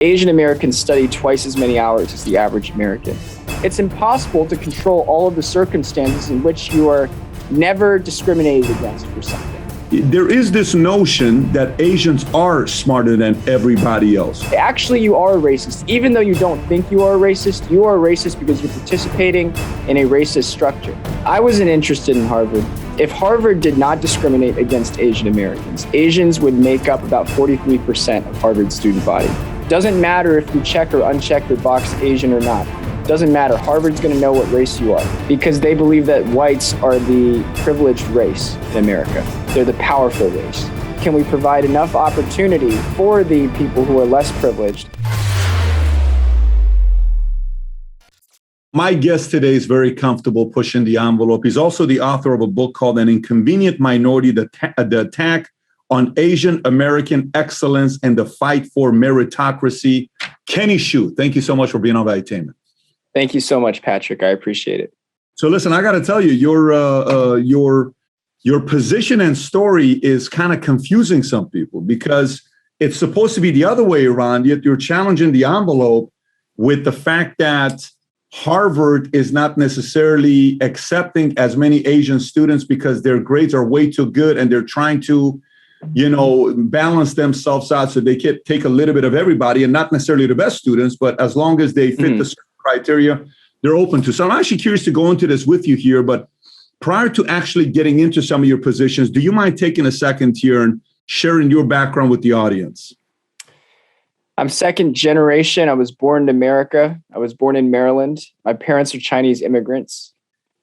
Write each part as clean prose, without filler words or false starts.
Asian Americans study twice as many hours as the average American. It's impossible to control all of the circumstances in which you are never discriminated against for something. There is this notion that Asians are smarter than everybody else. Actually, you are a racist. Even though you don't think you are a racist because you're participating in a racist structure. I wasn't interested in Harvard. If Harvard did not discriminate against Asian Americans, Asians would make up about 43% of Harvard's student body. Doesn't matter if you check or uncheck your box Asian or not. Doesn't matter. Harvard's going to know what race you are because they believe that whites are the privileged race in America. They're the powerful race. Can we provide enough opportunity for the people who are less privileged? My guest today is very comfortable pushing the envelope. He's also the author of a book called An Inconvenient Minority, the Attack on Asian American Excellence and the Fight for Meritocracy. Kenny Shu, thank you so much for being on Valuetainment. Thank you so much, Patrick. I appreciate it. So listen, I got to tell you, your position and story is kind of confusing some people because it's supposed to be the other way around, yet you're challenging the envelope with the fact that Harvard is not necessarily accepting as many Asian students because their grades are way too good and they're trying to, balance themselves out so they can take a little bit of everybody and not necessarily the best students, but as long as they fit the criteria, they're open to. So I'm actually curious to go into this with you here, but prior to actually getting into some of your positions, do you mind taking a second here and sharing your background with the audience? I'm second generation. I was born in America. I was born in Maryland. My parents are Chinese immigrants.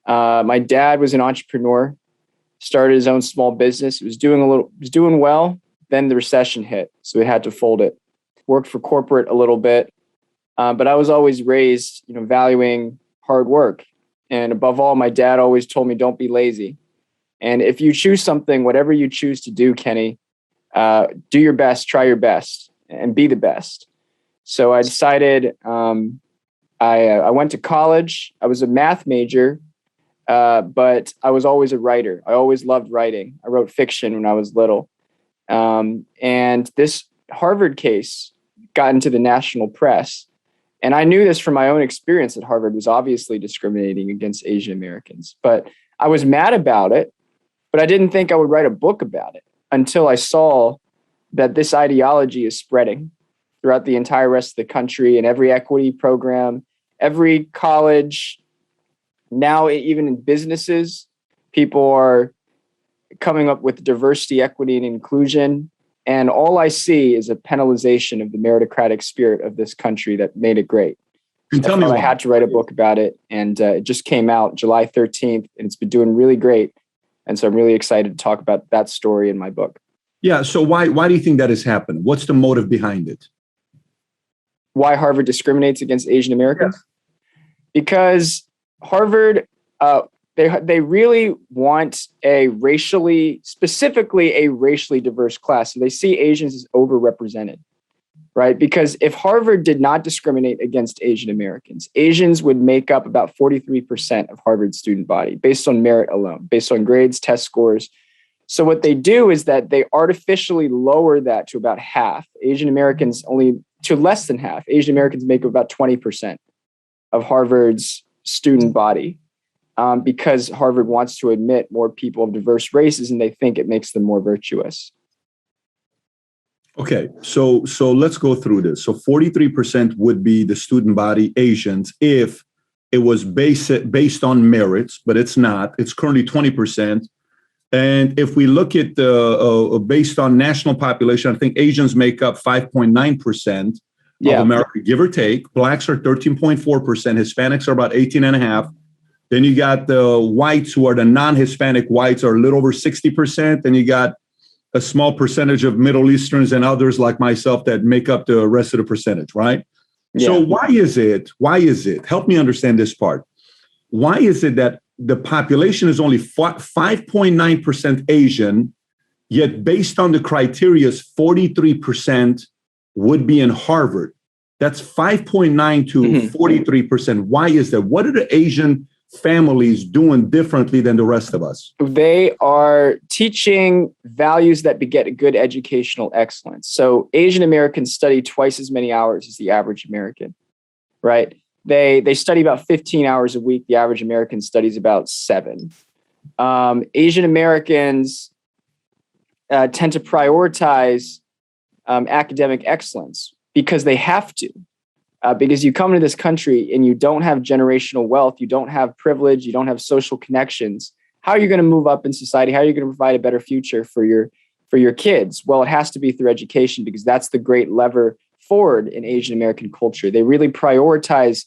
My dad was an entrepreneur, started his own small business. It was doing well. Then the recession hit, so we had to fold it. Worked for corporate a little bit, but I was always raised, valuing hard work. And above all, my dad always told me, don't be lazy. And if you choose something, whatever you choose to do, Kenny, do your best, try your best, and be the best. So I decided I went to college. I was a math major, but I was always a writer. I always loved writing. I wrote fiction when I was little. And this Harvard case got into the national press. And I knew this from my own experience that Harvard was obviously discriminating against Asian Americans. But I was mad about it, but I didn't think I would write a book about it until I saw that this ideology is spreading throughout the entire rest of the country and every equity program, every college. Now, even in businesses, people are coming up with diversity, equity, and inclusion. And all I see is a penalization of the meritocratic spirit of this country that made it great. I had to write a book about it, and it just came out July 13th, and it's been doing really great. And so I'm really excited to talk about that story in my book. Yeah. So why do you think that has happened? What's the motive behind it? Why Harvard discriminates against Asian Americans? Yeah. Because Harvard, they really want specifically a racially diverse class. So they see Asians as overrepresented, right? Because if Harvard did not discriminate against Asian Americans, Asians would make up about 43% of Harvard's student body based on merit alone, based on grades, test scores. So what they do is that they artificially lower that to about half. Asian Americans only to less than half. Asian Americans make up about 20% of Harvard's student body. Because Harvard wants to admit more people of diverse races and they think it makes them more virtuous. Okay, so let's go through this. So 43% would be the student body Asians if it was based on merits, but it's not. It's currently 20%. And if we look at the based on national population, I think Asians make up 5.9% of America, give or take. Blacks are 13.4%. Hispanics are about 18.5%. Then you got the whites who are the non-Hispanic whites are a little over 60%. Then you got a small percentage of Middle Easterns and others like myself that make up the rest of the percentage, right? Yeah. So why is it? Help me understand this part. Why is it that the population is only 5.9% Asian, yet based on the criteria, 43% would be in Harvard? That's 5.9 to 43%. Why is that? What are the Asian families doing differently than the rest of us? They are teaching values that beget a good educational excellence. So Asian Americans study twice as many hours as the average American, right? They study about 15 hours a week. The average American studies about 7. Asian Americans tend to prioritize academic excellence because they have to. Because you come into this country and you don't have generational wealth, you don't have privilege, you don't have social connections. How are you going to move up in society? How are you going to provide a better future for your kids? Well, it has to be through education, because that's the great lever forward in Asian American culture. They really prioritize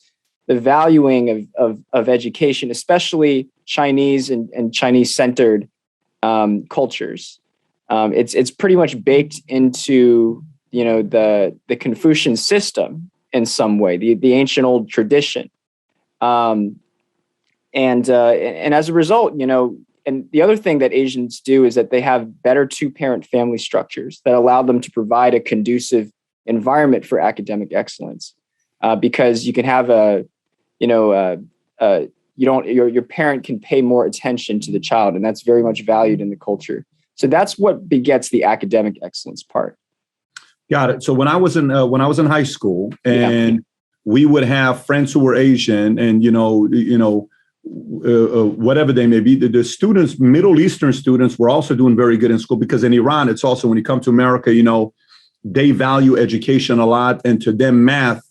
the valuing of education, especially Chinese and Chinese-centered cultures. It's pretty much baked into the Confucian system in some way, the ancient old tradition, and as a result, and the other thing that Asians do is that they have better 2-parent family structures that allow them to provide a conducive environment for academic excellence, because you can have your parent can pay more attention to the child, and that's very much valued in the culture. So that's what begets the academic excellence part. Got it. So when I was in high school, and we would have friends who were Asian, and whatever they may be, the students, Middle Eastern students, were also doing very good in school, because in Iran, it's also, when you come to America, they value education a lot, and to them, math,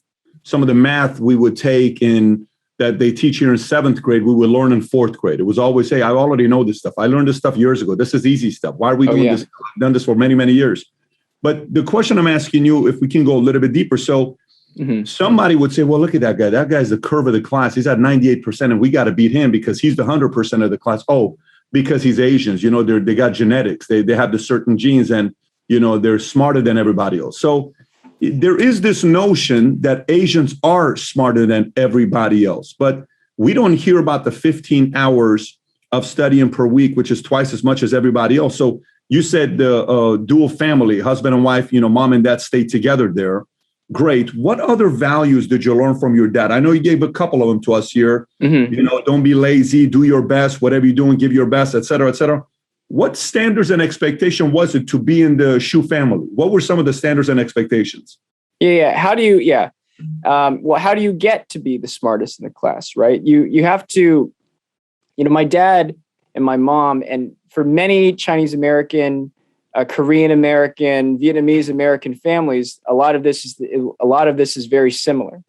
some of the math we would take in that they teach here in 7th grade, we would learn in 4th grade. It was always, hey, I already know this stuff. I learned this stuff years ago. This is easy stuff. Why are we doing this? I've done this for many, many years. But the question I'm asking you, if we can go a little bit deeper. So somebody would say, well, look at that guy. That guy's the curve of the class. He's at 98%, and we got to beat him because he's the 100% of the class. Oh, because he's Asians, they got genetics. They have the certain genes, and, they're smarter than everybody else. So there is this notion that Asians are smarter than everybody else, but we don't hear about the 15 hours of studying per week, which is twice as much as everybody else. So you said the dual family, husband and wife, mom and dad stay together there. Great. What other values did you learn from your dad? I know you gave a couple of them to us here. Don't be lazy, do your best, whatever you're doing, give your best, et cetera, et cetera. What standards and expectation was it to be in the Shu family? What were some of the standards and expectations? Yeah. How do you get to be the smartest in the class, right? You have to, my dad and my mom, and for many Chinese American, Korean American, Vietnamese American families, a lot of this is very similar.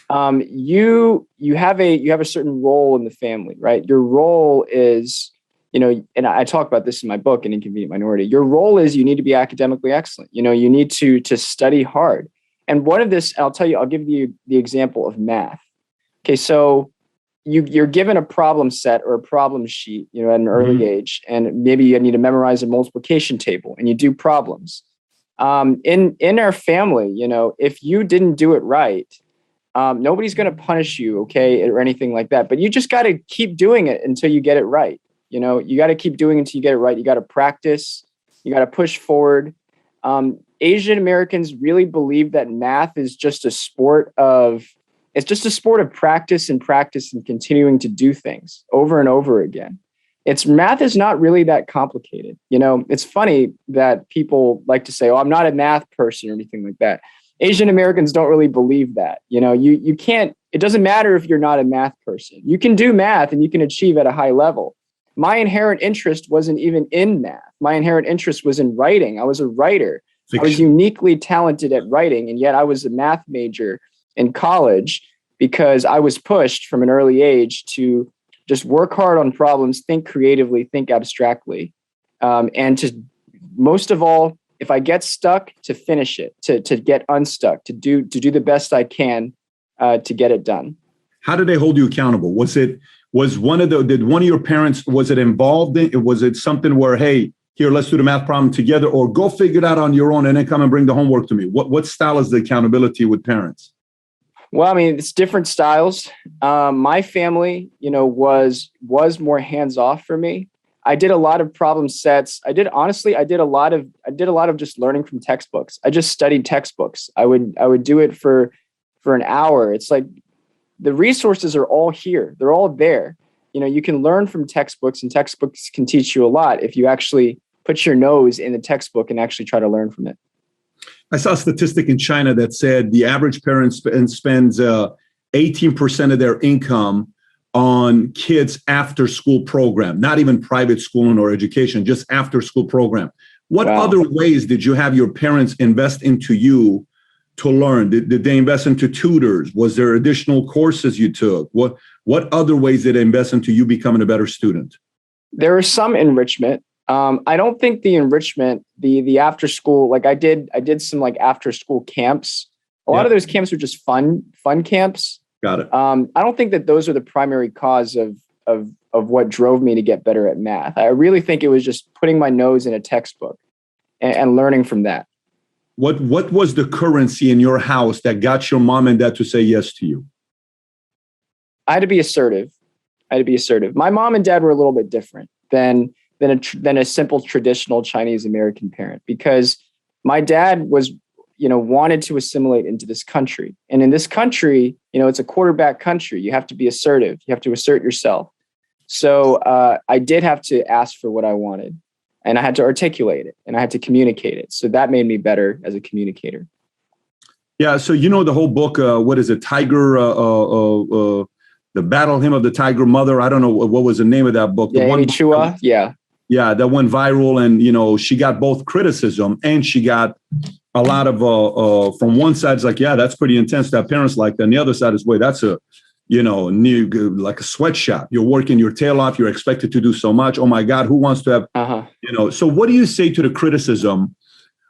You have a certain role in the family, right? Your role is, and I talk about this in my book, An Inconvenient Minority. Your role is you need to be academically excellent. You need to study hard. And one of this, I'll give you the example of math. Okay, so you're given a problem set or a problem sheet, at an early age, and maybe you need to memorize a multiplication table, and you do problems. In our family, if you didn't do it right, nobody's going to punish you, okay, or anything like that. But you just got to keep doing it until you get it right. You got to keep doing it until you get it right. You got to practice. You got to push forward. Asian Americans really believe that math is just a sport of practice and continuing to do things over and over again. Math is not really that complicated. It's funny that people like to say, oh, I'm not a math person or anything like that. Asian Americans don't really believe that. You can't, it doesn't matter if you're not a math person. You can do math and you can achieve at a high level. My inherent interest wasn't even in math. My inherent interest was in writing. I was a writer. Fiction. I was uniquely talented at writing, and yet I was a math major in college because I was pushed from an early age to just work hard on problems, think creatively, think abstractly, and to, most of all, if I get stuck, to finish it, to get unstuck, to do the best I can to get it done. How did they hold you accountable? Did one of your parents, was it involved in, was it something where, hey, here, let's do the math problem together, or go figure it out on your own and then come and bring the homework to me? What style is the accountability with parents? Well, I mean, it's different styles. My family, was more hands-off for me. I did a lot of problem sets. I did a lot of just learning from textbooks. I just studied textbooks. I would do it for an hour. It's like the resources are all here. They're all there. You can learn from textbooks, and textbooks can teach you a lot if you actually put your nose in the textbook and actually try to learn from it. I saw a statistic in China that said the average parent spends 18% of their income on kids after school program, not even private schooling or education, just after school program. What other ways did you have your parents invest into you to learn? Did they invest into tutors? Was there additional courses you took? What other ways did they invest into you becoming a better student? There was some enrichment. I don't think the enrichment, the after school, like I did some like after school camps. A lot of those camps were just fun camps. Got it. I don't think that those are the primary cause of what drove me to get better at math. I really think it was just putting my nose in a textbook and learning from that. What was the currency in your house that got your mom and dad to say yes to you? I had to be assertive. My mom and dad were a little bit different than a simple traditional Chinese American parent, because my dad was, wanted to assimilate into this country. And in this country, it's a quarterback country. You have to be assertive. You have to assert yourself. So I did have to ask for what I wanted, and I had to articulate it, and I had to communicate it. So that made me better as a communicator. Yeah. So, the whole book, what is it? Tiger, the Battle Hymn of the Tiger Mother. I don't know what was the name of that book. Yeah, Amy Chua. Yeah. Yeah, that went viral, and she got both criticism and she got a lot of from one side it's like, yeah, that's pretty intense to have parents like that. And the other side is, wait, that's a new, like a sweatshop. You're working your tail off. You're expected to do so much. Oh my God, who wants to have So what do you say to the criticism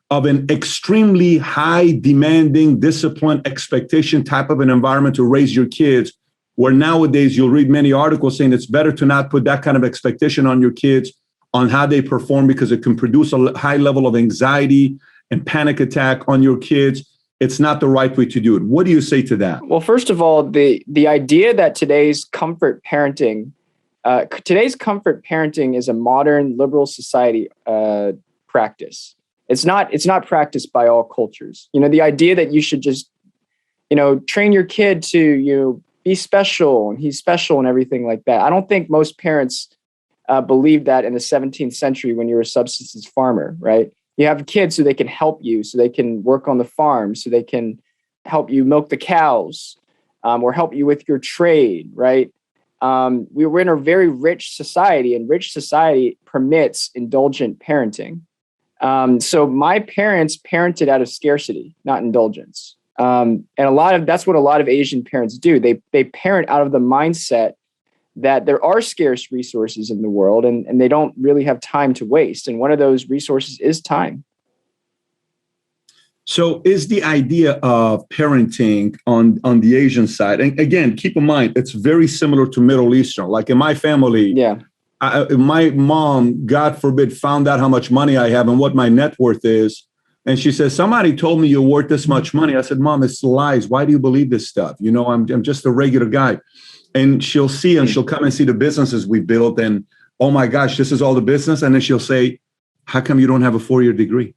of an extremely high demanding, disciplined expectation type of an environment to raise your kids, where nowadays you'll read many articles saying it's better to not put that kind of expectation on your kids on how they perform, because it can produce a high level of anxiety and panic attack on your kids. It's not the right way to do it. What do you say to that? Well, first of all, the idea that today's comfort parenting is a modern liberal society practice. It's not practiced by all cultures. The idea that you should just, train your kid to, be special and he's special and everything like that. I don't think most parents believed that in the 17th century when you're a subsistence farmer, right? You have kids so they can help you, so they can work on the farm, so they can help you milk the cows, or help you with your trade, right? We're in a very rich society, and rich society permits indulgent parenting. So my parents parented out of scarcity, not indulgence. And that's what a lot of Asian parents do. They parent out of the mindset that there are scarce resources in the world, and they don't really have time to waste. And one of those resources is time. So is the idea of parenting on the Asian side, and again, keep in mind, it's very similar to Middle Eastern. Like in my family, my mom, God forbid, found out how much money I have and what my net worth is. And she says, somebody told me you're worth this much money. I said, Mom, it's lies. Why do you believe this stuff? I'm just a regular guy. And she'll come and see the businesses we built. And, oh my gosh, this is all the business. And then she'll say, how come you don't have a 4-year degree?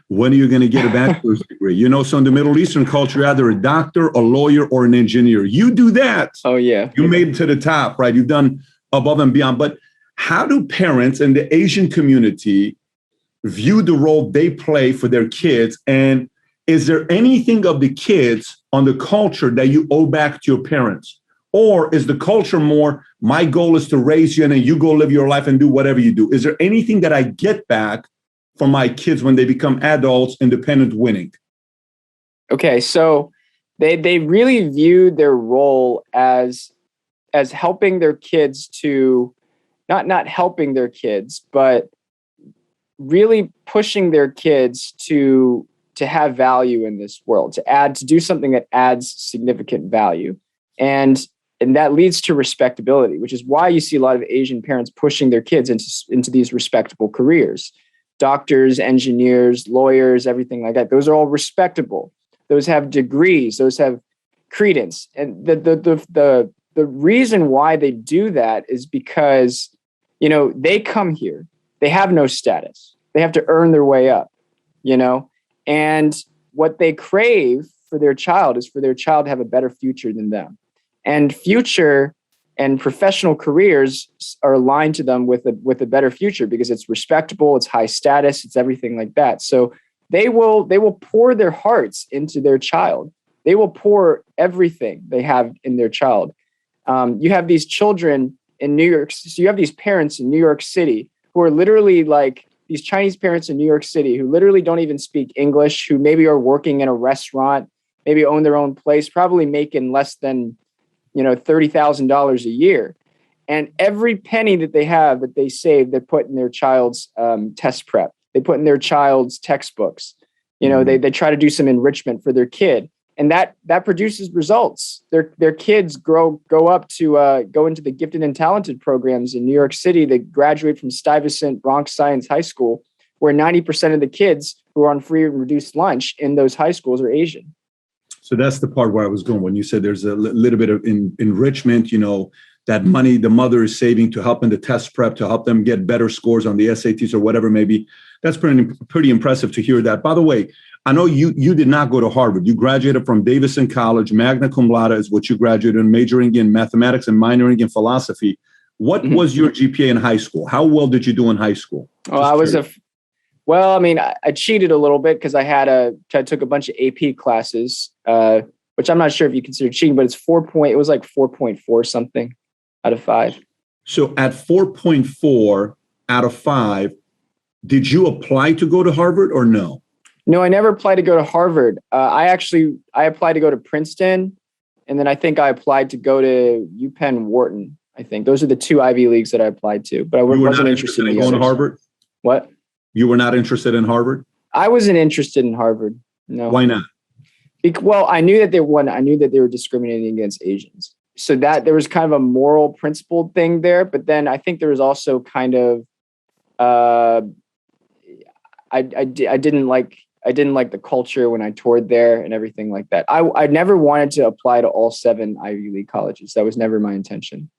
When are you going to get a bachelor's degree? So in the Middle Eastern culture, you're either a doctor, a lawyer, or an engineer. You do that. Oh, yeah. You made it to the top, right? You've done above and beyond. But how do parents in the Asian community view the role they play for their kids? And is there anything of the kids on the culture that you owe back to your parents? Or is the culture more, my goal is to raise you and then you go live your life and do whatever you do? Is there anything that I get back from my kids when they become adults, independent, winning? Okay, so they really view their role as helping their kids to, not helping their kids, but really pushing their kids to have value in this world, to do something that adds significant value. And that leads to respectability, which is why you see a lot of Asian parents pushing their kids into these respectable careers. Doctors, engineers, lawyers, everything like that. Those are all respectable. Those have degrees. Those have credence. And the reason why they do that is because, they come here. They have no status. They have to earn their way up, and what they crave for their child is for their child to have a better future than them. and future and professional careers are aligned to them with a better future because it's respectable, it's high status, it's everything like that. So they will pour their hearts into their child. They will pour everything they have in their child. You have these children in New York. So you have these parents in New York City who are literally like these Chinese parents in New York City who literally don't even speak English, who maybe are working in a restaurant, maybe own their own place, probably making less than, $30,000 a year. And every penny that they have that they save, they put in their child's test prep. They put in their child's textbooks. They try to do some enrichment for their kid. And that produces results. Their kids go up to go into the gifted and talented programs in New York City. They graduate from Stuyvesant Bronx Science High School, where 90% of the kids who are on free and reduced lunch in those high schools are Asian. So that's the part where I was going when you said there's a little bit of enrichment, that money the mother is saving to help in the test prep, to help them get better scores on the SATs or whatever maybe. That's pretty impressive to hear that. By the way, I know you did not go to Harvard. You graduated from Davidson College. Magna cum laude is what you graduated in, majoring in mathematics and minoring in philosophy. What was your GPA in high school? How well did you do in high school? I cheated a little bit because I took a bunch of AP classes, which I'm not sure if you consider cheating, but it was like 4.4 something out of 5. So at 4.4 out of 5, did you apply to go to Harvard or no? No, I never applied to go to Harvard. I applied to go to Princeton, and then I think I applied to go to UPenn Wharton. I think those are the 2 Ivy Leagues that I applied to, but I wasn't interested in going to Harvard. What? You were not interested in Harvard? I wasn't interested in Harvard. No. Why not? I knew that they were discriminating against Asians. So that there was kind of a moral principled thing there, but then I think there was also kind of I didn't like the culture when I toured there and everything like that. I never wanted to apply to all 7 Ivy League colleges. That was never my intention.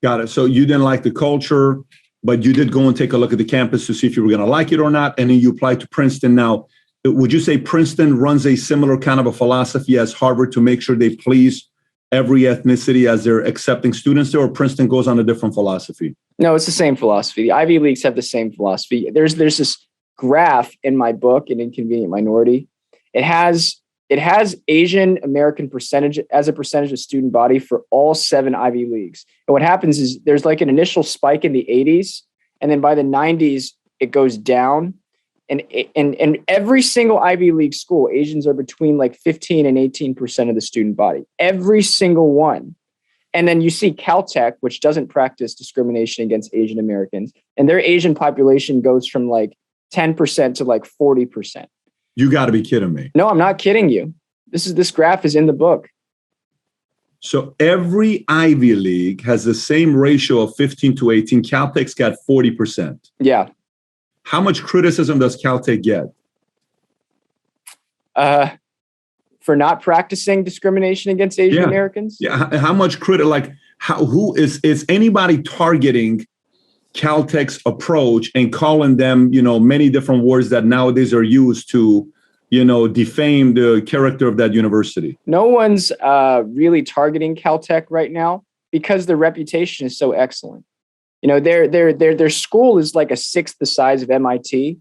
Got it. So you didn't like the culture, but you did go and take a look at the campus to see if you were going to like it or not. And then you applied to Princeton. Now, would you say Princeton runs a similar kind of a philosophy as Harvard to make sure they please every ethnicity as they're accepting students there, or Princeton goes on a different philosophy? No, it's the same philosophy. The Ivy Leagues have the same philosophy. There's this graph in my book, An Inconvenient Minority. It has Asian American percentage as a percentage of student body for all 7 Ivy Leagues. And what happens is there's like an initial spike in the 80s, and then by the 90s it goes down. And every single Ivy League school, Asians are between like 15 and 18% of the student body. Every single one. And then you see Caltech, which doesn't practice discrimination against Asian Americans, and their Asian population goes from like 10% to like 40%. You got to be kidding me. No, I'm not kidding you. This graph is in the book. So every Ivy League has the same ratio of 15 to 18. Caltech's got 40%. Yeah. How much criticism does Caltech get? For not practicing discrimination against Asian Americans? Yeah. How much who is anybody targeting Caltech's approach and calling them, many different words that nowadays are used to, defame the character of that university? No one's really targeting Caltech right now because their reputation is so excellent. Their school is like a 1/6 the size of MIT,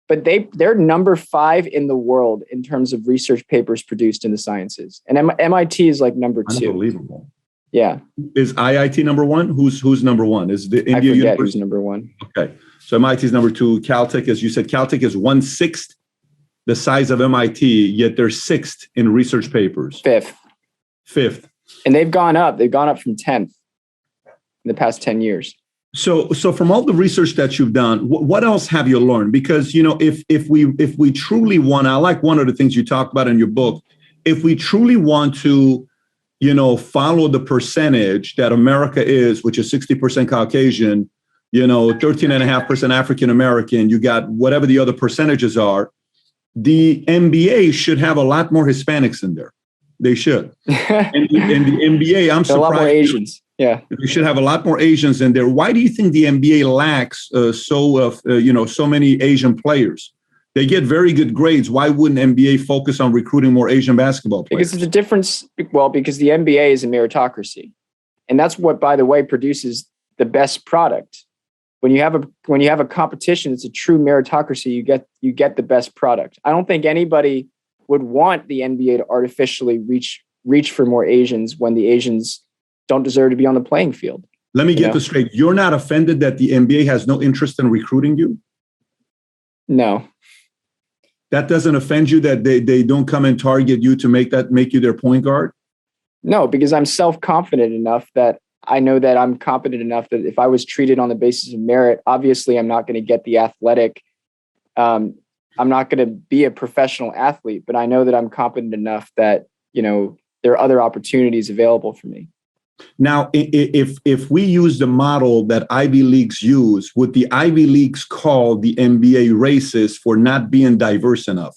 but they're number 5 in the world in terms of research papers produced in the sciences, and MIT is like number 2. Unbelievable. Yeah. Is IIT number 1? Who's number 1? Is the India I forget University? Who's number 1? Okay, so MIT is number 2. Caltech, as you said, Caltech is 1/6 the size of MIT, yet they're 6th in research papers. 5th. And they've gone up. They've gone up from 10th in the past 10 years. So from all the research that you've done, what else have you learned? Because, if we truly want, I like one of the things you talked about in your book, if we truly want to, follow the percentage that America is, which is 60% Caucasian, 13.5% African American, you got whatever the other percentages are, the MBA should have a lot more Hispanics in there. They should. and the MBA, I'm surprised. A lot more Asians. Yeah. We should have a lot more Asians in there. Why do you think the NBA lacks so many Asian players? They get very good grades. Why wouldn't NBA focus on recruiting more Asian basketball players? Because it's a difference. Well, because the NBA is a meritocracy. And that's what, by the way, produces the best product. When you have a competition, it's a true meritocracy. You get the best product. I don't think anybody would want the NBA to artificially reach for more Asians when the Asians don't deserve to be on the playing field. Let me get this straight. You're not offended that the NBA has no interest in recruiting you? No. That doesn't offend you that they don't come and target you to make you their point guard? No, because I'm self-confident enough that I know that I'm competent enough that if I was treated on the basis of merit, obviously I'm not going to get the athletic. I'm not going to be a professional athlete, but I know that I'm competent enough that, there are other opportunities available for me. Now, if we use the model that Ivy Leagues use, would the Ivy Leagues call the NBA racist for not being diverse enough?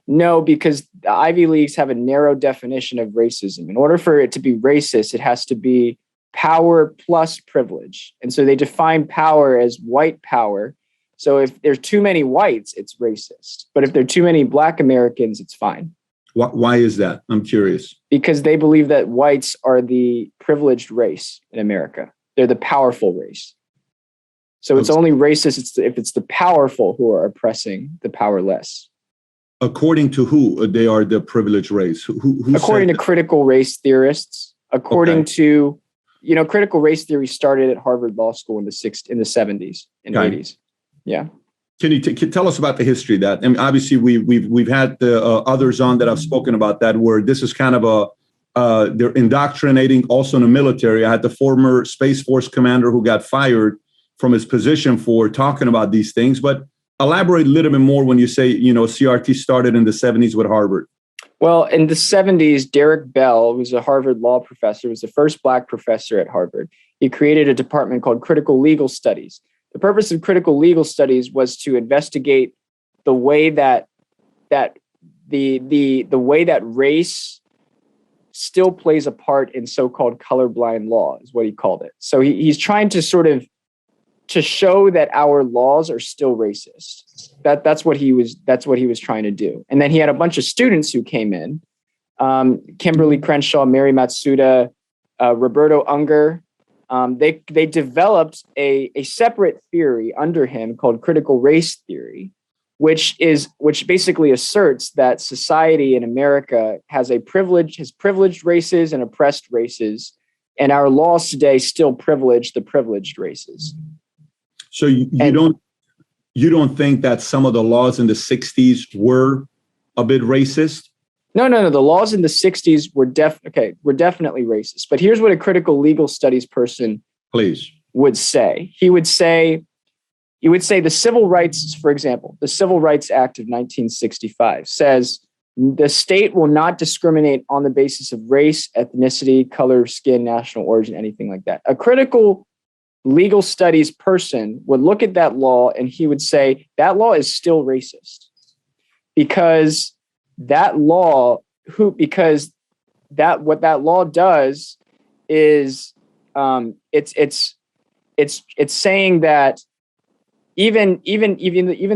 No, because the Ivy Leagues have a narrow definition of racism. In order for it to be racist, it has to be power plus privilege. And so they define power as white power. So if there's too many whites, it's racist. But if there are too many Black Americans, it's fine. Why is that? I'm curious. Because they believe that whites are the privileged race in America. They're the powerful race. So it's only racist if it's the powerful who are oppressing the powerless. According to who they are the privileged race? Who according to critical race theorists, according to, critical race theory started at Harvard Law School in the 70s and 80s. Yeah. Can you tell us about the history of that? I mean, obviously we've had the others on that have spoken about that, where this is kind of they're indoctrinating also in the military. I had the former Space Force commander who got fired from his position for talking about these things, but elaborate a little bit more when you say, CRT started in the 70s with Harvard. Well, in the 70s, Derek Bell, who's a Harvard law professor, was the first Black professor at Harvard. He created a department called Critical Legal Studies. The purpose of critical legal studies was to investigate the way that the way that race still plays a part in so-called colorblind law, is what he called it. So he's trying to sort of to show that our laws are still racist. That's what he was trying to do. And then he had a bunch of students who came in, Kimberly Crenshaw, Mary Matsuda, Roberto Unger. They developed a separate theory under him called critical race theory, which basically asserts that society in America has privileged races and oppressed races, and our laws today still privilege the privileged races. So you don't think that some of the laws in the 60s were a bit racist? No. The laws in the 60s were definitely racist. But here's what a critical legal studies person would say. He would say the civil rights, for example, the Civil Rights Act of 1965 says the state will not discriminate on the basis of race, ethnicity, color, skin, national origin, anything like that. A critical legal studies person would look at that law and he would say that law is still racist because what that law does is it's saying that even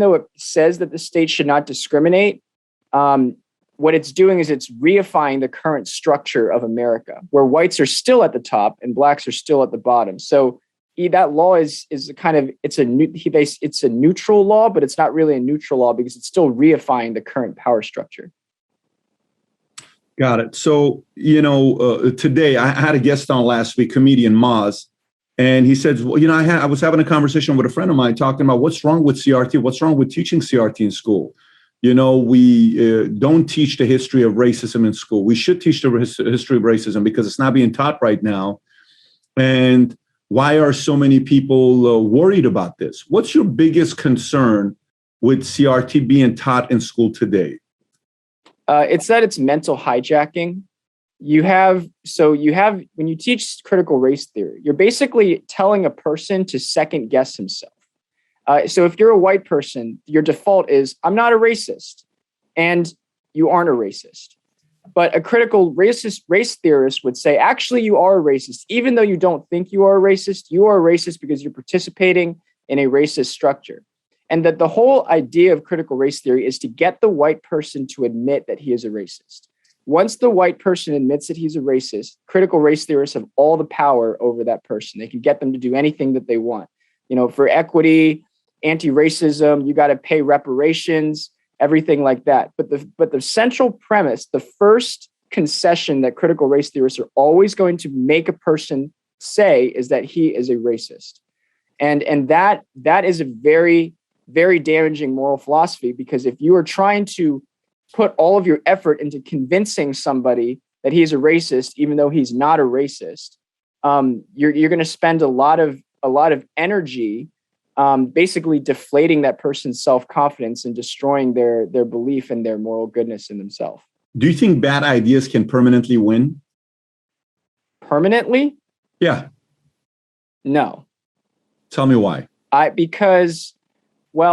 though it says that the state should not discriminate, what it's doing is it's reifying the current structure of America, where whites are still at the top and blacks are still at the bottom. So that law is kind of it's a neutral law, but it's not really a neutral law because it's still reifying the current power structure. Got it. So today I had a guest on last week, comedian Maz, and he said, well, I was having a conversation with a friend of mine talking about what's wrong with CRT, what's wrong with teaching CRT in school. We don't teach the history of racism in school. We should teach the history of racism because it's not being taught right now. And why are so many people worried about this? What's your biggest concern with CRT being taught in school today? It's that it's mental hijacking. When you teach critical race theory, you're basically telling a person to second guess himself. So if you're a white person, your default is, I'm not a racist, and you aren't a racist. But a critical race theorist would say, actually, you are a racist. Even though you don't think you are a racist because you're participating in a racist structure. And that the whole idea of critical race theory is to get the white person to admit that he is a racist. Once the white person admits that he's a racist, critical race theorists have all the power over that person. They can get them to do anything that they want. You know, for equity, anti-racism, you got to pay reparations, everything like that. But the central premise, the first concession that critical race theorists are always going to make a person say is that he is a racist. And that is a very, very damaging moral philosophy, because if you are trying to put all of your effort into convincing somebody that he's a racist, even though he's not a racist, you're going to spend a lot of energy basically deflating that person's self-confidence and destroying their belief in their moral goodness in themselves. Do you think bad ideas can permanently win? Permanently? Yeah. No. Tell me why. Because we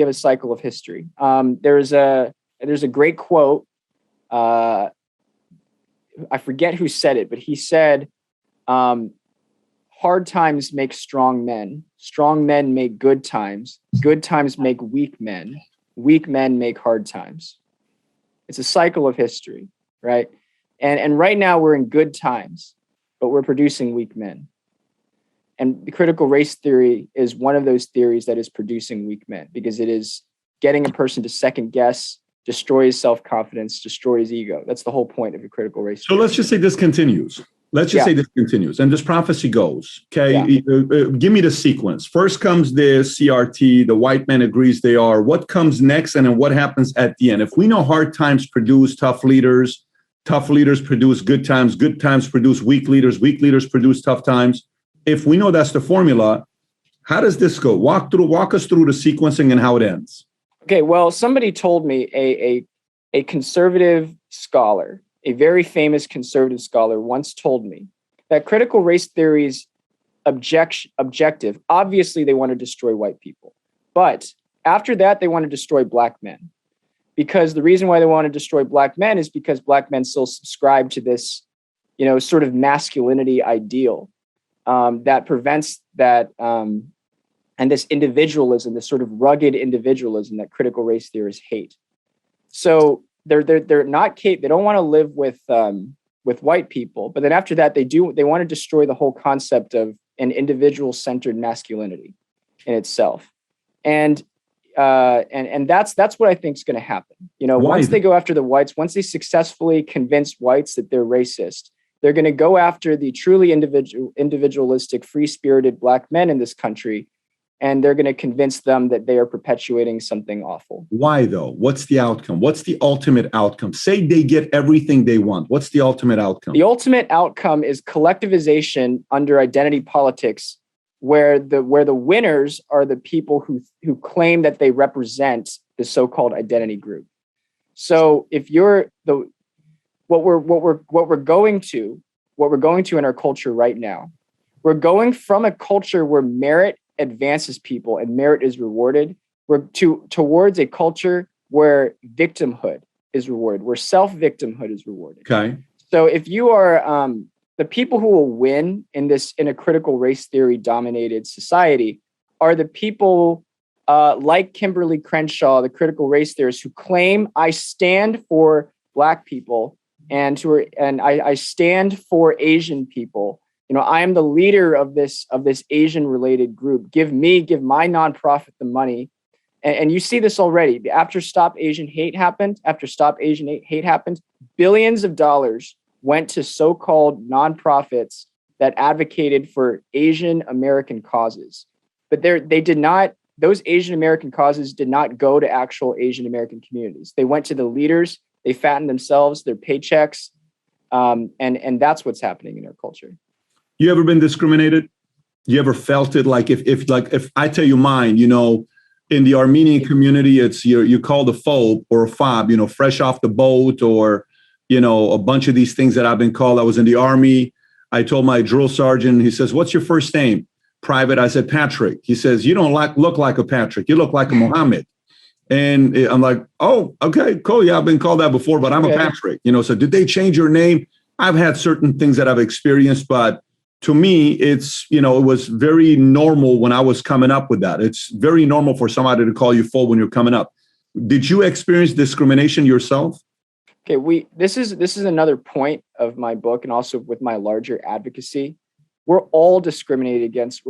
have a cycle of history. There's a great quote. I forget who said it, but he said, hard times make strong men make good times make weak men make hard times. It's a cycle of history, right? And right now we're in good times, but we're producing weak men. And the critical race theory is one of those theories that is producing weak men, because it is getting a person to second guess, destroy his self-confidence, destroy his ego. That's the whole point of a critical race theory. So let's just say this continues. And this prophecy goes, okay, give me the sequence. First comes the CRT, the white man agrees they are. What comes next, and then what happens at the end? If we know hard times produce tough leaders produce good times produce weak leaders produce tough times. If we know that's the formula, how does this go? Walk us through the sequencing and how it ends. Okay, well, somebody told me, a conservative scholar, a very famous conservative scholar once told me that critical race theory's objective, obviously they want to destroy white people, but after that they want to destroy black men. Because the reason why they want to destroy black men is because black men still subscribe to this, sort of masculinity ideal that prevents that, and this individualism, this sort of rugged individualism that critical race theorists hate. So they're not they don't want to live with white people, but then after that they want to destroy the whole concept of an individual-centered masculinity in itself. And that's what I think is going to happen. Once they go after the whites, once they successfully convince whites that they're racist, they're going to go after the truly individualistic, free-spirited black men in this country, and they're going to convince them that they are perpetuating something awful. Why, though? What's the outcome? What's the ultimate outcome? Say they get everything they want. What's the ultimate outcome? The ultimate outcome is collectivization under identity politics, where the winners are the people who claim that they represent the so-called identity group. So if you're what we're going to in our culture right now, we're going from a culture where merit advances people and merit is rewarded, towards a culture where victimhood is rewarded, where self-victimhood is rewarded. Okay. So if you are the people who will win in a critical race theory dominated society are the people like Kimberly Crenshaw, the critical race theorist, who claim I stand for Black people and I stand for Asian people. I am the leader of this Asian related group. Give my nonprofit the money. And you see this already. After Stop Asian Hate happened, billions of dollars went to so-called nonprofits that advocated for Asian American causes. But those Asian American causes did not go to actual Asian American communities. They went to the leaders, they fattened themselves, their paychecks, and that's what's happening in our culture. You ever been discriminated? You ever felt it? Like if I tell you mine, in the Armenian community, it's you called a phobe or a fob, fresh off the boat, or a bunch of these things that I've been called. I was in the Army. I told my drill sergeant, he says, "What's your first name?" Private. I said, "Patrick." He says, "You don't look like a Patrick. You look like a Mohammed." And I'm like, "Oh, okay, cool. Yeah, I've been called that before, but I'm a Patrick." So did they change your name? I've had certain things that I've experienced, but to me, it's, it was very normal when I was coming up with that. It's very normal for somebody to call you full when you're coming up. Did you experience discrimination yourself? Okay, this is another point of my book, and also with my larger advocacy. We're all discriminated against.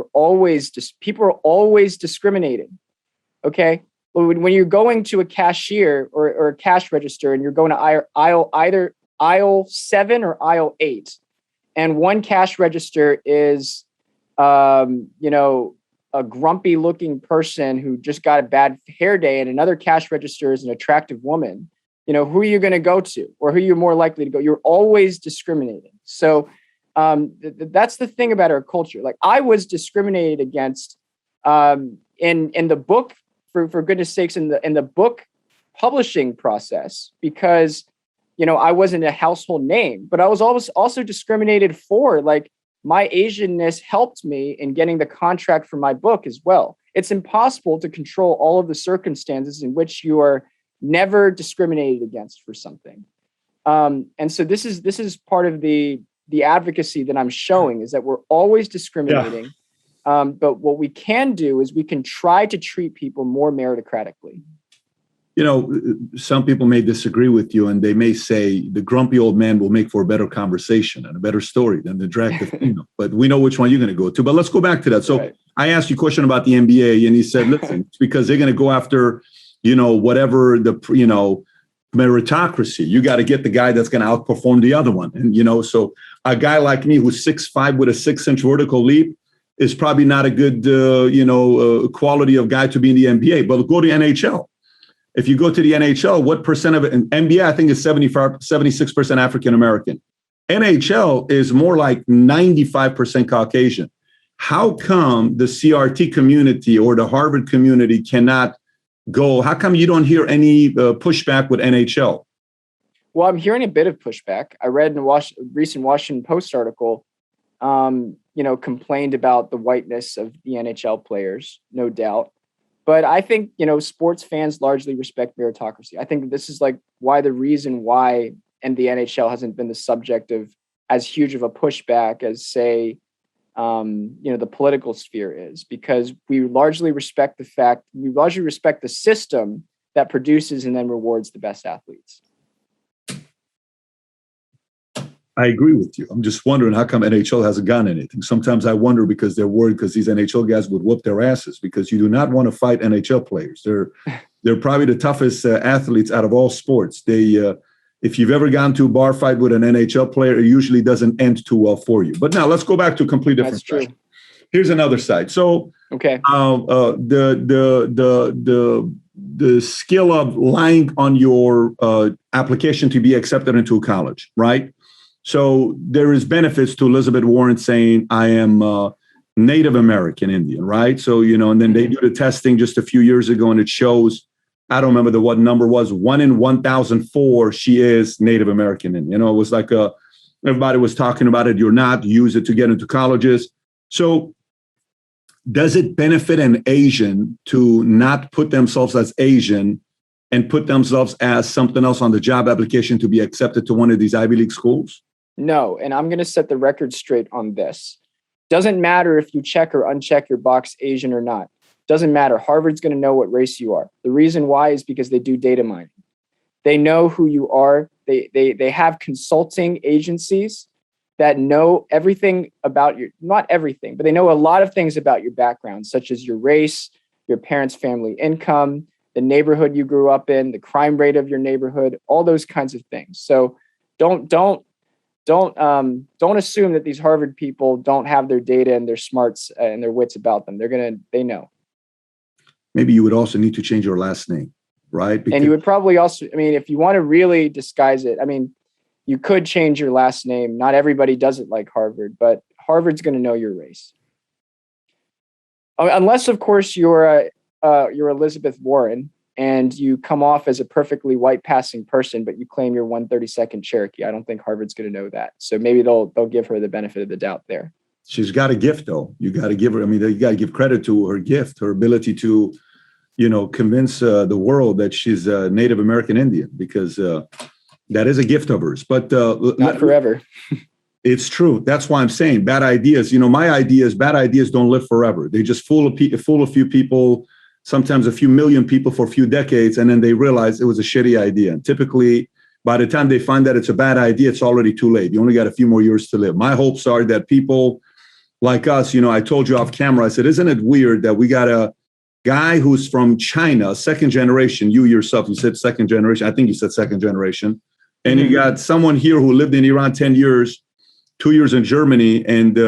People are always discriminating. Okay, when you're going to a cashier or a cash register, and you're going to either aisle 7 or aisle 8, and one cash register is, a grumpy looking person who just got a bad hair day, and another cash register is an attractive woman, who are you going to go to, or who you're more likely to go? You're always discriminating. So that's the thing about our culture. Like, I was discriminated against in the book, for goodness sakes, in the book publishing process, because I wasn't a household name, but I was always also discriminated for. Like, my Asianness helped me in getting the contract for my book as well. It's impossible to control all of the circumstances in which you are never discriminated against for something. And so this is part of the advocacy that I'm showing, is that we're always discriminating. Yeah. But what we can do is we can try to treat people more meritocratically. Some people may disagree with you, and they may say the grumpy old man will make for a better conversation and a better story than the attractive female. But we know which one you're going to go to. But let's go back to that. So right. I asked you a question about the NBA, and he said, listen, it's because they're going to go after, whatever the, meritocracy. You got to get the guy that's going to outperform the other one. And, so a guy like me who's 6'5" with a 6-inch vertical leap is probably not a good, quality of guy to be in the NBA. But go to NHL. If you go to the NHL, what percent of it? And NBA, I think, is 76% African-American. NHL is more like 95% Caucasian. How come the CRT community or the Harvard community cannot go? How come you don't hear any pushback with NHL? Well, I'm hearing a bit of pushback. I read in a recent Washington Post article, complained about the whiteness of the NHL players, no doubt. But I think, sports fans largely respect meritocracy. I think this is the reason why and the NHL hasn't been the subject of as huge of a pushback as, say, the political sphere is, because we largely respect the system that produces and then rewards the best athletes. I agree with you. I'm just wondering how come NHL hasn't gotten anything. Sometimes I wonder because they're worried because these NHL guys would whoop their asses, because you do not want to fight NHL players. They're probably the toughest athletes out of all sports. If you've ever gone to a bar fight with an NHL player, it usually doesn't end too well for you. But now let's go back to a completely different side. Here's another side. So okay, the skill of lying on your application to be accepted into a college, right? So there is benefits to Elizabeth Warren saying, I am Native American Indian, right? So, and then they do the testing just a few years ago, and it shows, I don't remember what number was, 1 in 1,004, she is Native American Indian. It was like everybody was talking about it. You're not, use it to get into colleges. So does it benefit an Asian to not put themselves as Asian and put themselves as something else on the job application to be accepted to one of these Ivy League schools? No, and I'm going to set the record straight on this. Doesn't matter if you check or uncheck your box Asian or not. Doesn't matter. Harvard's going to know what race you are. The reason why is because they do data mining. They know who you are. They have consulting agencies that know everything about not everything, but they know a lot of things about your background, such as your race, your parents' family income, the neighborhood you grew up in, the crime rate of your neighborhood, all those kinds of things. So don't assume that these Harvard people don't have their data and their smarts and their wits about them. They know. Maybe you would also need to change your last name, right? And you would probably also, if you want to really disguise it, you could change your last name. Not everybody does it like Harvard, but Harvard's going to know your race. Unless, of course, you're Elizabeth Warren and you come off as a perfectly white passing person, but you claim you're 132nd Cherokee. I don't think Harvard's going to know that. So maybe they'll give her the benefit of the doubt there. She's got a gift, though. You got to give her. You got to give credit to her gift, her ability to, convince the world that she's a Native American Indian, because that is a gift of hers. But not forever. It's true. That's why I'm saying bad ideas. My idea is bad ideas don't live forever. They just fool a few people, sometimes a few million people for a few decades, and then they realize it was a shitty idea. And typically, by the time they find that it's a bad idea, it's already too late. You only got a few more years to live. My hopes are that people like us, I told you off camera, I said, isn't it weird that we got a guy who's from China, second generation, you yourself, you said second generation. I think you said second generation. And you got someone here who lived in Iran 10 years, 2 years in Germany. And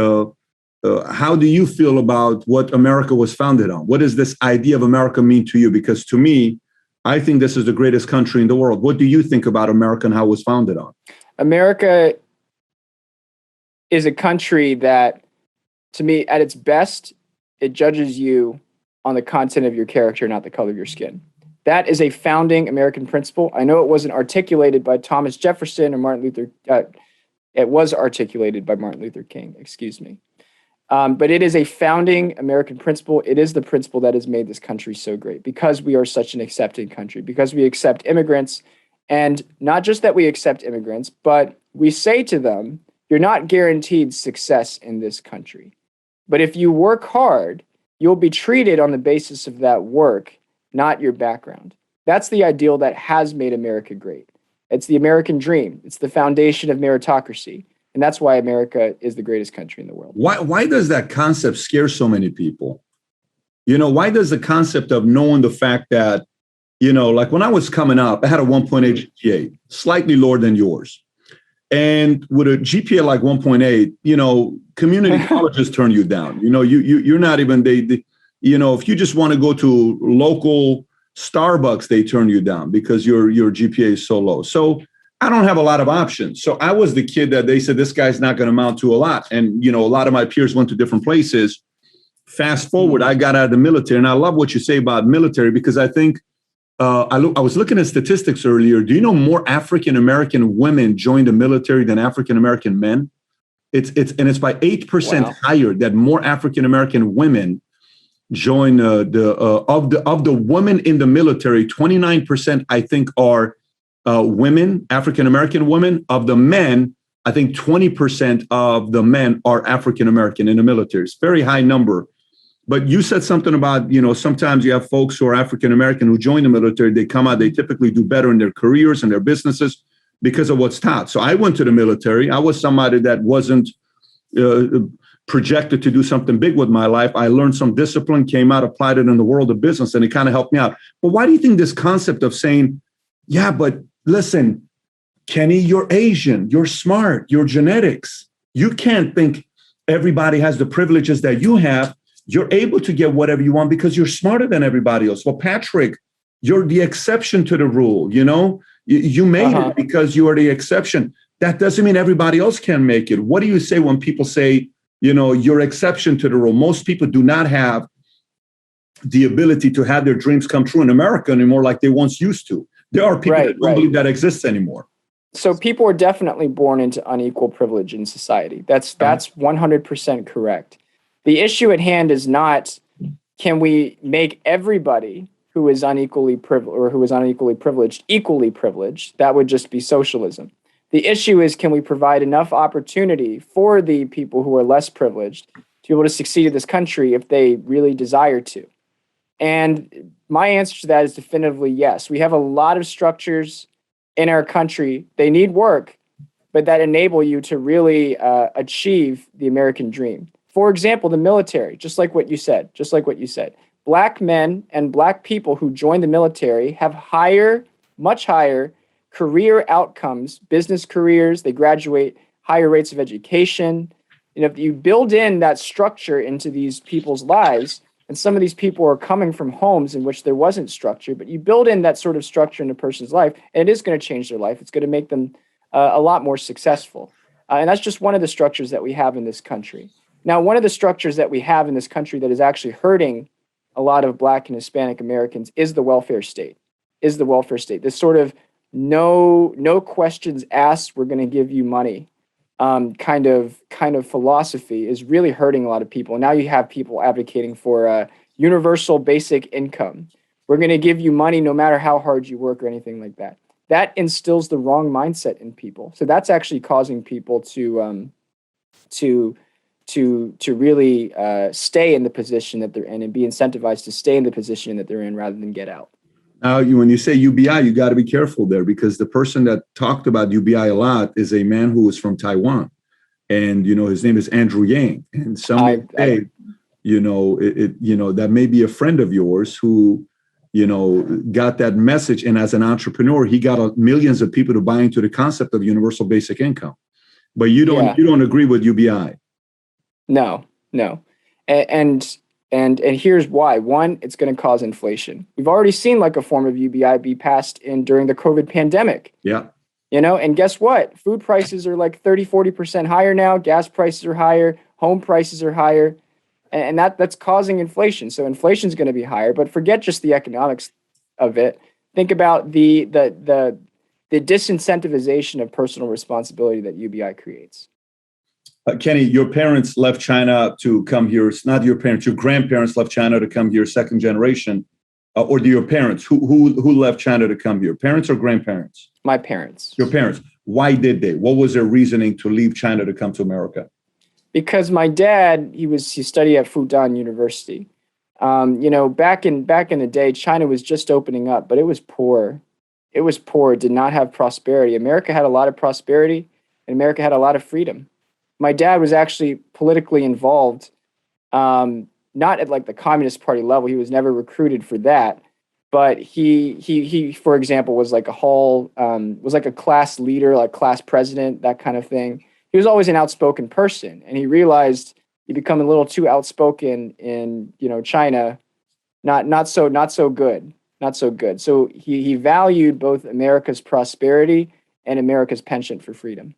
how do you feel about what America was founded on? What does this idea of America mean to you? Because to me, I think this is the greatest country in the world. What do you think about America and how it was founded on? America is a country that, to me, at its best, it judges you on the content of your character, not the color of your skin. That is a founding American principle. I know it wasn't articulated by Thomas Jefferson or Martin Luther. It was articulated by Martin Luther King, excuse me. But it is a founding American principle. It is the principle that has made this country so great because we are such an accepting country, because we accept immigrants. And not just that we accept immigrants, but we say to them, you're not guaranteed success in this country. But if you work hard, you'll be treated on the basis of that work, not your background. That's the ideal that has made America great. It's the American dream. It's the foundation of meritocracy. And that's why America is the greatest country in the world. Why does that concept scare so many people? Why does the concept of knowing the fact that, like when I was coming up, I had a 1.8 GPA, slightly lower than yours. And with a GPA like 1.8, community colleges turn you down. You're not even, if you just want to go to local Starbucks, they turn you down because your GPA is so low. So I don't have a lot of options. So I was the kid that they said, this guy's not going to amount to a lot. And, a lot of my peers went to different places. Fast forward, I got out of the military. And I love what you say about military because I think I was looking at statistics earlier. Do you know more African-American women joined the military than African-American men? It's by 8% higher that more African-American women join of the women in the military. 29%, I think, are women, African-American women. Of the men, I think 20% of the men are African-American in the military. It's a very high number. But you said something about, sometimes you have folks who are African-American who join the military. They come out, they typically do better in their careers and their businesses because of what's taught. So I went to the military. I was somebody that wasn't projected to do something big with my life. I learned some discipline, came out, applied it in the world of business, and it kind of helped me out. But why do you think this concept of saying, yeah, but listen, Kenny, you're Asian, you're smart, you're genetics. You can't think everybody has the privileges that you have. You're able to get whatever you want because you're smarter than everybody else. Well, Patrick, you're the exception to the rule. You made it because you are the exception. That doesn't mean everybody else can make it. What do you say when people say, you're exception to the rule? Most people do not have the ability to have their dreams come true in America anymore like they once used to. There are people that don't believe that exists anymore. So people are definitely born into unequal privilege in society. That's 100% correct. The issue at hand is not, can we make everybody who is unequally privileged or who is unequally privileged equally privileged? That would just be socialism. The issue is, can we provide enough opportunity for the people who are less privileged to be able to succeed in this country if they really desire to? And my answer to that is definitively yes. We have a lot of structures in our country. They need work, but that enable you to really achieve the American dream. For example, the military, just like what you said. Black men and Black people who join the military have much higher career outcomes, business careers. They graduate higher rates of education. If you build in that structure into these people's lives, and some of these people are coming from homes in which there wasn't structure, but you build in that sort of structure in a person's life, and it is going to change their life. It's going to make them a lot more successful. And that's just one of the structures that we have in this country. Now, one of the structures that we have in this country that is actually hurting a lot of Black and Hispanic Americans is the welfare state. This sort of no questions asked, we're going to give you money kind of philosophy is really hurting a lot of people. Now you have people advocating for universal basic income. We're going to give you money no matter how hard you work or anything like that. That instills the wrong mindset in people. So that's actually causing people to to really stay in the position that they're in and be incentivized to stay in the position that they're in rather than get out. Now, when you say UBI, you got to be careful there, because the person that talked about UBI a lot is a man who is from Taiwan, and his name is Andrew Yang. And some may say, that may be a friend of yours who, got that message, and as an entrepreneur, he got millions of people to buy into the concept of universal basic income. But you don't agree with UBI. No. And here's why. One, it's going to cause inflation. We've already seen like a form of UBI be passed during the COVID pandemic. Yeah. And guess what? Food prices are like 30-40% higher now. Gas prices are higher. Home prices are higher. And that's causing inflation. So inflation is going to be higher, but forget just the economics of it. Think about the disincentivization of personal responsibility that UBI creates. Kenny, your parents left China to come here. It's not your parents. Your grandparents left China to come here, second generation. Or do your parents? Who left China to come here? Parents or grandparents? My parents. Your parents. Why did they? What was their reasoning to leave China to come to America? Because my dad, he studied at Fudan University. Back in the day, China was just opening up, but it was poor. It was poor. It did not have prosperity. America had a lot of prosperity, and America had a lot of freedom. My dad was actually politically involved, not at like the Communist Party level. He was never recruited for that, but he for example, was like was like a class leader, like class president, that kind of thing. He was always an outspoken person, and he realized he become a little too outspoken in China, not so good. So he valued both America's prosperity and America's penchant for freedom.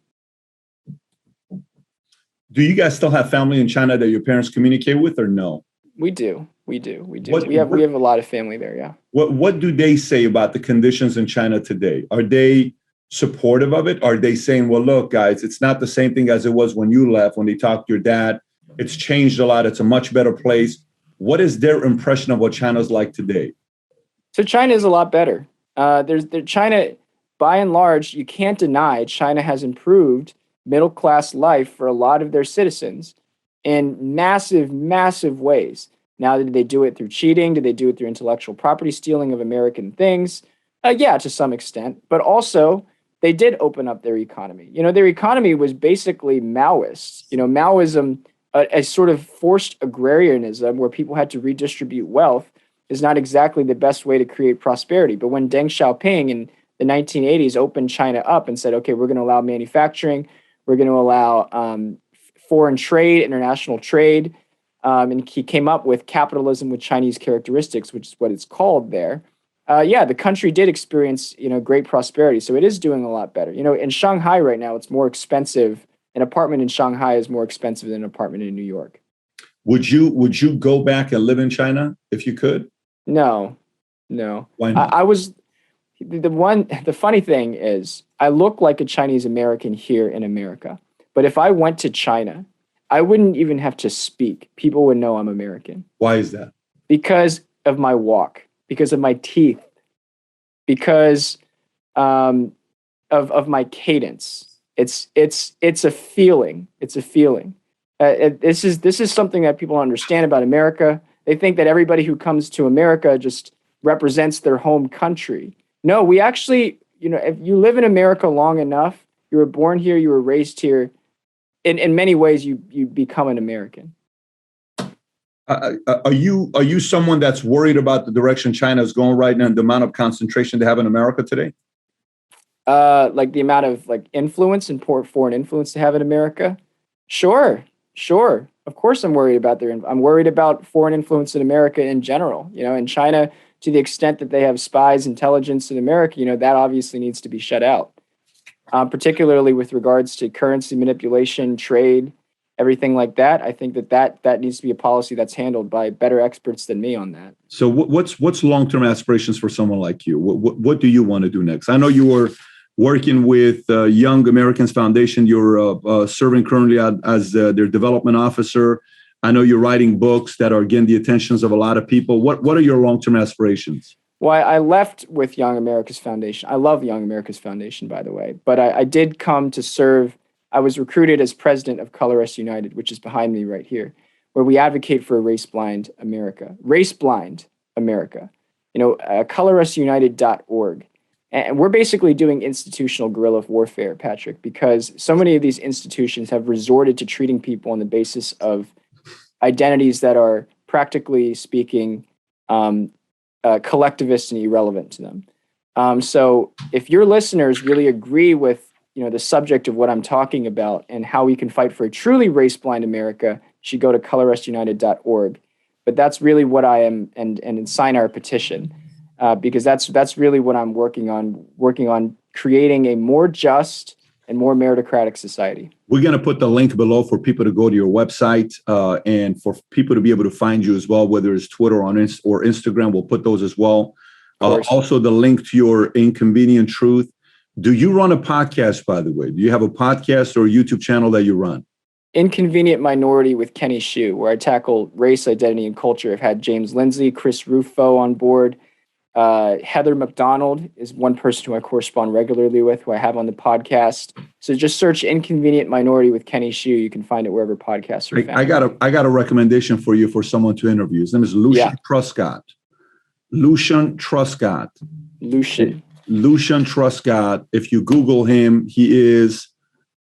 Do you guys still have family in China that your parents communicate with, or no? We do. We have a lot of family there. Yeah. What do they say about the conditions in China today? Are they supportive of it? Are they saying, well, look, guys, it's not the same thing as it was when you left, when they talked to your dad? It's changed a lot. It's a much better place. What is their impression of what China's like today? So China is a lot better. China, by and large, you can't deny China has improved middle-class life for a lot of their citizens in massive, massive ways. Now, did they do it through cheating? Did they do it through intellectual property stealing of American things? Yeah, to some extent. But also, they did open up their economy. Their economy was basically Maoist. Maoism, a sort of forced agrarianism where people had to redistribute wealth, is not exactly the best way to create prosperity. But when Deng Xiaoping in the 1980s opened China up and said, okay, we're going to allow manufacturing, we're going to allow foreign trade, international trade, and he came up with capitalism with Chinese characteristics, which is what it's called there. The country did experience, great prosperity. So it is doing a lot better. In Shanghai right now, it's more expensive. An apartment in Shanghai is more expensive than an apartment in New York. Would you go back and live in China if you could? No. Why not? The funny thing is I look like a Chinese American here in America, but if I went to China, I wouldn't even have to speak. People would know I'm American. Why is that? Because of my walk, because of my teeth, because of my cadence. It's a feeling. It's a feeling. This is something that people understand about America. They think that everybody who comes to America just represents their home country. No, we actually, if you live in America long enough, you were born here, you were raised here, in many ways you become an American. Are you someone that's worried about the direction China is going right now and the amount of concentration they have in America today? Like the amount of influence and foreign influence to have in America? Sure. Of course I'm worried about I'm worried about foreign influence in America in general. In China, to the extent that they have spies, intelligence in America, that obviously needs to be shut out. Particularly with regards to currency manipulation, trade, everything like that. I think that needs to be a policy that's handled by better experts than me on that. So what's long-term aspirations for someone like you? What do you want to do next? I know you were working with Young Americans Foundation. You're serving currently as their development officer. I know you're writing books that are getting the attentions of a lot of people. What are your long-term aspirations? Well, I left with Young America's Foundation. I love Young America's Foundation, by the way. But I did come to serve I was recruited as president of Color Us United, which is behind me right here, where we advocate for a race-blind America. Race-blind America. ColorUsUnited.org. And we're basically doing institutional guerrilla warfare, Patrick, because so many of these institutions have resorted to treating people on the basis of identities that are, practically speaking, collectivist and irrelevant to them. So if your listeners really agree with the subject of what I'm talking about and how we can fight for a truly race-blind America, you should go to ColorUsUnited.org. But that's really what I am, and sign our petition. Because that's really what I'm working on creating a more just and more meritocratic society. We're going to put the link below for people to go to your website and for people to be able to find you as well, whether it's Twitter or Instagram. We'll put those as well. Also, the link to your Inconvenient Truth. Do you run a podcast, by the way? Do you have a podcast or a YouTube channel that you run? Inconvenient Minority with Kenny Shu, where I tackle race, identity, and culture. I've had James Lindsay, Chris Rufo on board. Heather McDonald is one person who I correspond regularly with, who I have on the podcast. So just search Inconvenient Minority with Kenny Shu. You can find it wherever podcasts are found. I got a recommendation for you for someone to interview. His name is Lucian Truscott. Lucian Truscott. Lucian Truscott. If you Google him, he is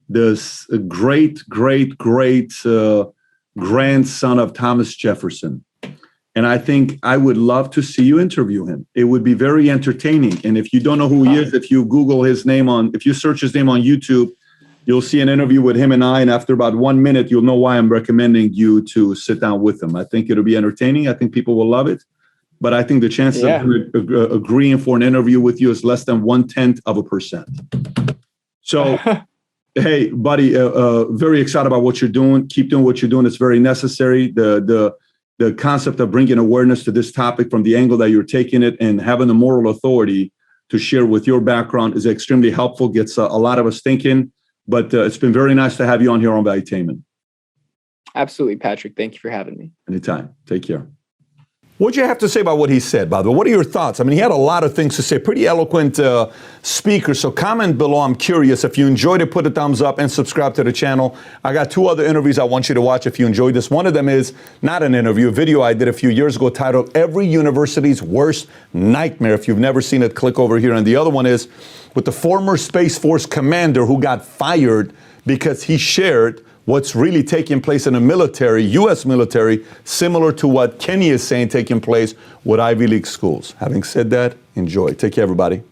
this great grandson of Thomas Jefferson. And I think I would love to see you interview him. It would be very entertaining. And if you don't know who he is, if you Google his name if you search his name on YouTube, you'll see an interview with him and I. And after about 1 minute, you'll know why I'm recommending you to sit down with him. I think it'll be entertaining. I think people will love it. But I think the chances of agreeing for an interview with you is less than 0.1%. So, hey, buddy, very excited about what you're doing. Keep doing what you're doing. It's very necessary. The concept of bringing awareness to this topic from the angle that you're taking it and having the moral authority to share with your background is extremely helpful, gets a lot of us thinking. But it's been very nice to have you on here on Valuetainment. Absolutely, Patrick. Thank you for having me. Anytime. Take care. What do you have to say about what he said, by the way? What are your thoughts? I mean, he had a lot of things to say. Pretty eloquent speaker. So comment below. I'm curious. If you enjoyed it, put a thumbs up and subscribe to the channel. I got 2 other interviews I want you to watch if you enjoyed this. One of them is not an interview, a video I did a few years ago titled Every University's Worst Nightmare. If you've never seen it, click over here. And the other one is with the former Space Force commander who got fired because he shared what's really taking place in the military, U.S. military, similar to what Kenny is saying taking place with Ivy League schools. Having said that, enjoy. Take care, everybody.